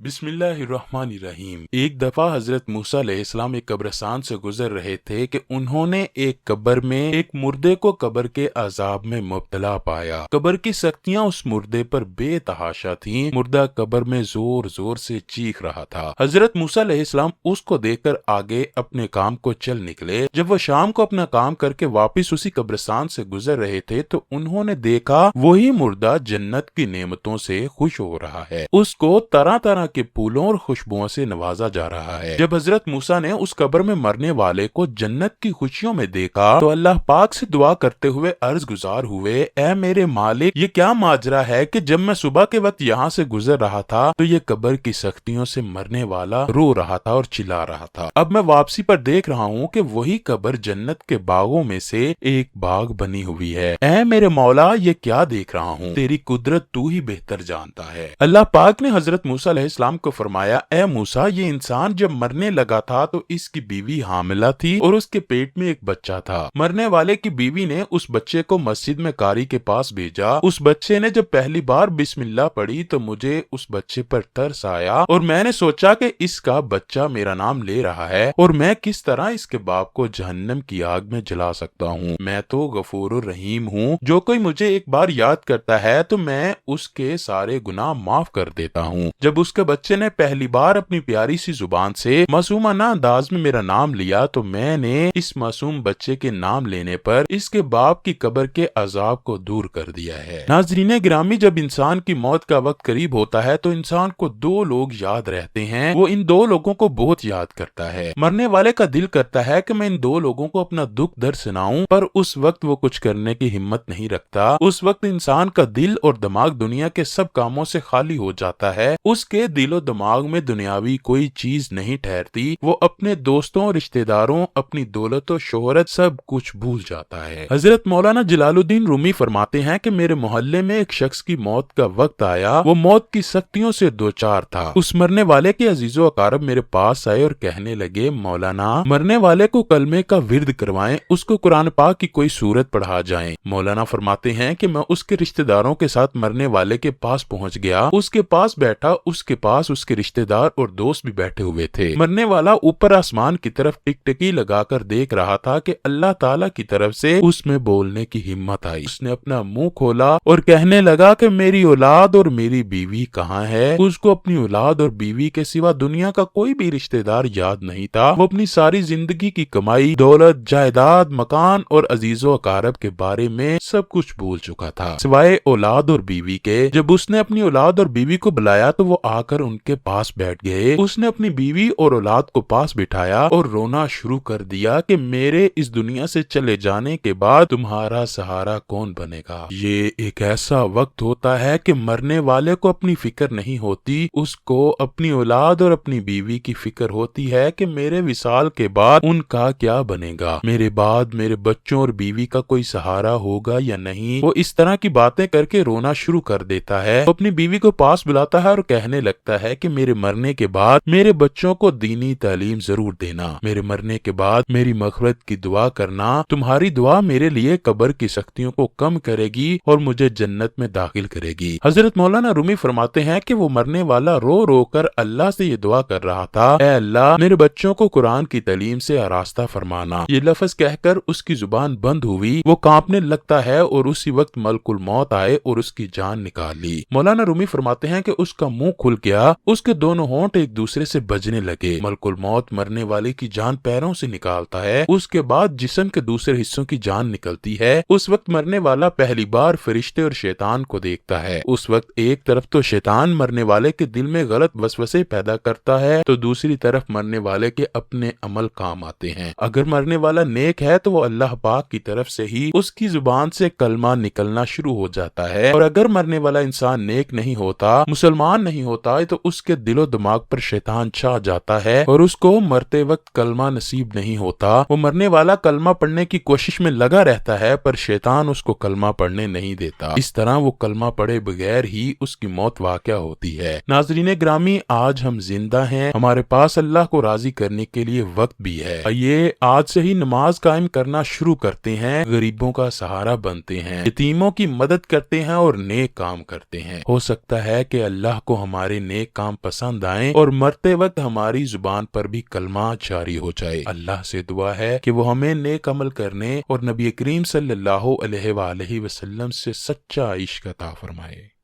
बिस्मिल्लाहिर्रहमानिर्रहीम। एक दफा हजरत मूसा अलैहिस्सलाम एक कब्रिस्तान से गुजर रहे थे कि उन्होंने एक कब्र में एक मुर्दे को कब्र के अजाब में मुब्तला पाया। कब्र की सख्तियां उस मुर्दे पर बेतहाशा थीं। मुर्दा कब्र में जोर जोर से चीख रहा था। हजरत मूसा अलैहिस्सलाम उसको देखकर आगे अपने काम को चल निकले। जब वो शाम को अपना काम करके वापिस उसी कब्रिस्तान से गुजर रहे थे तो उन्होंने देखा वही मुर्दा जन्नत की नेमतों से खुश हो रहा है। उसको तरह तरह के फूलों और खुशबुओं से नवाजा जा रहा है। जब हजरत मूसा ने उस कब्र में मरने वाले को जन्नत की खुशियों में देखा तो अल्लाह पाक से दुआ करते हुए अर्ज गुजार हुए, ऐ मेरे मालिक, ये क्या माजरा है कि जब मैं सुबह के वक्त यहाँ से गुजर रहा था तो ये कब्र की सख्तियों से मरने वाला रो रहा था और चिल्ला रहा था। अब मैं वापसी पर देख रहा हूँ कि वही कब्र जन्नत के बागों में से एक बाग बनी हुई है। ऐ मेरे मौला, ये क्या देख रहा हूँ? तेरी कुदरत तू ही बेहतर जानता है। अल्लाह पाक ने हजरत मूसा अलैहिस्सलाम को फरमाया, ए मूसा, ये इंसान जब मरने लगा था तो इसकी बीवी हामिला थी और उसके पेट में एक बच्चा था। मरने वाले की बीवी ने उस बच्चे को मस्जिद में कारी के पास भेजा। उस बच्चे ने जब पहली बार बिस्मिल्लाह पढ़ी तो मुझे उस बच्चे पर तरस आया और मैंने सोचा कि इसका बच्चा मेरा नाम ले रहा है और मैं किस तरह इसके बाप को जहन्नम की आग में जला सकता हूँ। मैं तो गफूरुर रहीम हूँ, जो कोई मुझे एक बार याद करता है तो मैं उसके सारे गुनाह माफ कर देता हूँ। जब उसके बच्चे ने पहली बार अपनी प्यारी सी जुबान से मासूमाना अंदाज में मेरा नाम लिया तो मैंने इस मासूम बच्चे के नाम लेने पर इसके बाप की कब्र के अजाब को दूर कर दिया है। नाज़रीन गिरामी, जब इंसान की मौत का वक्त करीब होता है तो इंसान को दो लोग याद रहते हैं। वो इन दो लोगों को बहुत याद करता है। मरने वाले का दिल करता है कि मैं इन दो लोगों को अपना दुख दर्द सुनाऊं, पर उस वक्त वो कुछ करने की हिम्मत नहीं रखता। उस वक्त इंसान का दिल और दिमाग दुनिया के सब कामों से खाली हो जाता है। उसके दिलो दिमाग में दुनियावी कोई चीज नहीं ठहरती। वो अपने दोस्तों, रिश्तेदारों, अपनी दौलत और शोहरत सब कुछ भूल जाता है। हजरत मौलाना जलालुद्दीन रूमी फरमाते हैं कि मेरे मोहल्ले में एक शख्स की मौत का वक्त आया। वो मौत की सख्तियों से दो चार था। उस मरने वाले के अजीजो अकारब मेरे पास आए और कहने लगे, मौलाना, मरने वाले को कलमे का विर्द करवाएं, उसको कुरान पाक की कोई सूरत पढ़ा जाए। मौलाना फरमाते हैं कि मैं उसके रिश्तेदारों के साथ मरने वाले के पास पहुंच गया। उसके पास बैठा, उसके पास उसके रिश्तेदार और दोस्त भी बैठे हुए थे। मरने वाला ऊपर आसमान की तरफ टिकटिकी लगाकर देख रहा था कि अल्लाह ताला की तरफ से उसमें बोलने की हिम्मत आई। उसने अपना मुंह खोला और कहने लगा कि मेरी औलाद और मेरी बीवी कहाँ है? उसको अपनी औलाद और बीवी के सिवा दुनिया का कोई भी रिश्तेदार याद नहीं था। वो अपनी सारी जिंदगी की कमाई, दौलत, जायदाद, मकान और अजीजों अकारब के बारे में सब कुछ भूल चुका था सिवाय औलाद और बीवी के। जब उसने अपनी औलाद और बीवी को बुलाया तो वो आकर उनके पास बैठ गए। उसने अपनी बीवी और औलाद को पास बिठाया और रोना शुरू कर दिया कि मेरे इस दुनिया से चले जाने के बाद तुम्हारा सहारा कौन बनेगा? ये एक ऐसा वक्त होता है कि मरने वाले को अपनी फिक्र नहीं होती, उसको अपनी औलाद और अपनी बीवी की फिक्र होती है कि मेरे विसाल के बाद उनका क्या बनेगा, मेरे बाद मेरे बच्चों और बीवी का कोई सहारा होगा या नहीं। वो इस तरह की बातें करके रोना शुरू कर देता है। वो अपनी बीवी को पास बुलाता है और कहने लगता है कि मेरे मरने के बाद मेरे बच्चों को दीनी तालीम जरूर देना, मेरे मरने के बाद मेरी मग़फ़िरत की दुआ करना। तुम्हारी दुआ मेरे लिए कब्र की सख्तियों को कम करेगी और मुझे जन्नत में दाखिल करेगी। हजरत मौलाना रूमी फरमाते हैं कि वो मरने वाला रो रो कर अल्लाह से ये दुआ कर रहा था, ऐ अल्लाह, मेरे बच्चों को कुरान की तालीम से आरास्ता फरमाना। ये लफ्ज कहकर उसकी जुबान बंद हुई। वो कांपने लगता है और उसी वक्त मलकुल मौत आए और उसकी जान निकाल ली। मौलाना रूमी फरमाते हैं कि उसका मुंह खुल गया, उसके दोनों होंठ एक दूसरे से बजने लगे। मलकुल मौत मरने वाले की जान पैरों से निकालता है, उसके बाद जिस्म के दूसरे हिस्सों की जान निकलती है। उस वक्त मरने वाला पहली बार फरिश्ते और शैतान को देखता है। उस वक्त एक तरफ तो शैतान मरने वाले के दिल में गलत वसवसे पैदा करता है तो दूसरी तरफ मरने वाले के अपने अमल काम आते हैं। अगर मरने वाला नेक है तो वो अल्लाह पाक की तरफ से ही उसकी जुबान से कलमा निकलना शुरू हो जाता है, और अगर मरने वाला इंसान नेक नहीं होता, मुसलमान नहीं होता, तो उसके दिलो दिमाग पर शैतान छा जाता है और उसको मरते वक्त कलमा नसीब नहीं होता। वो मरने वाला कलमा पढ़ने की कोशिश में लगा रहता है पर शैतान उसको कलमा पढ़ने नहीं देता। इस तरह वो कलमा पढ़े बगैर ही उसकी मौत वाक़या होती है। नाज़रीन ग्रामी, आज हम जिंदा हैं, हमारे पास अल्लाह को राजी करने के लिए वक्त भी है। आइए आज से ही नमाज कायम करना शुरू करते हैं, गरीबों का सहारा बनते हैं, यतीमों की मदद करते हैं और नेक काम करते हैं। हो सकता है कि अल्लाह को हमारे نیک کام پسند آئیں اور مرتے وقت ہماری زبان پر بھی کلمات جاری ہو جائے۔ اللہ سے دعا ہے کہ وہ ہمیں نیک عمل کرنے اور نبی کریم صلی اللہ علیہ وآلہ وسلم سے سچا عشق عطا فرمائے۔